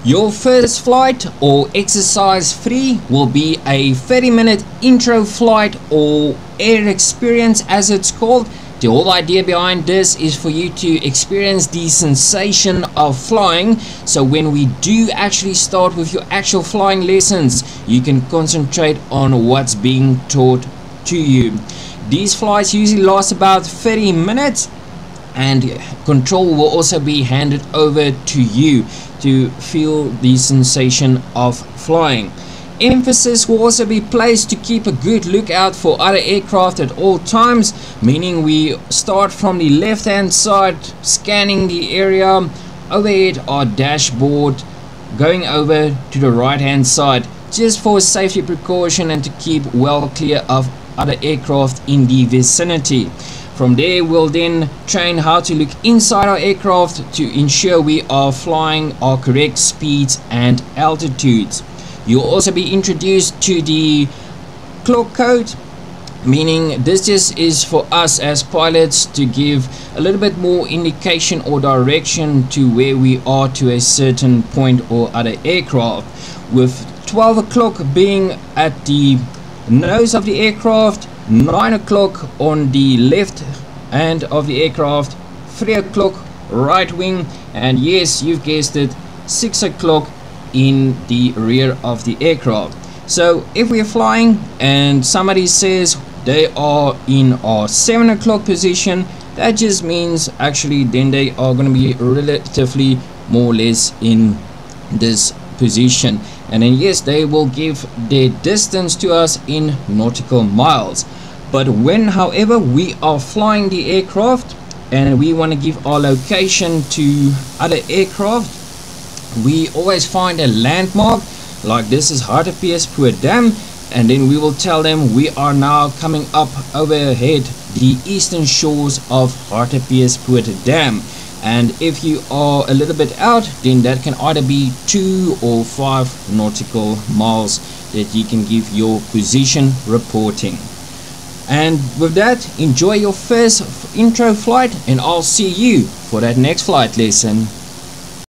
Your first flight or exercise 3 will be a 30-minute intro flight or air experience as it's called. The whole idea behind this is for you to experience the sensation of flying, so when we do actually start with your actual flying lessons, you can concentrate on what's being taught to you. These flights usually last about 30 minutes, and control will also be handed over to you to feel the sensation of flying. Emphasis will also be placed to keep a good lookout for other aircraft at all times, meaning we start from the left hand side, scanning the area overhead our dashboard, going over to the right hand side just for safety precaution and to keep well clear of other aircraft in the vicinity. From there, we'll then train how to look inside our aircraft to ensure we are flying our correct speeds and altitudes. You'll also be introduced to the clock code, meaning this just is for us as pilots to give a little bit more indication or direction to where we are to a certain point or other aircraft, with 12 o'clock being at the nose of the aircraft, 9 o'clock on the left hand of the aircraft, 3 o'clock right wing, and yes, you've guessed it, 6 o'clock in the rear of the aircraft. So if we're flying and somebody says they are in our 7 o'clock position, that just means actually then they are going to be relatively more or less in this position, and then yes, they will give their distance to us in nautical miles. But when, however, we are flying the aircraft and we want to give our location to other aircraft, we always find a landmark like this is Hartebeespoort Dam, and then we will tell them we are now coming up overhead the eastern shores of Hartebeespoort Dam. And if you are a little bit out, then that can either be 2 or 5 nautical miles that you can give your position reporting. And with that, enjoy your first intro flight, and I'll see you for that next flight lesson.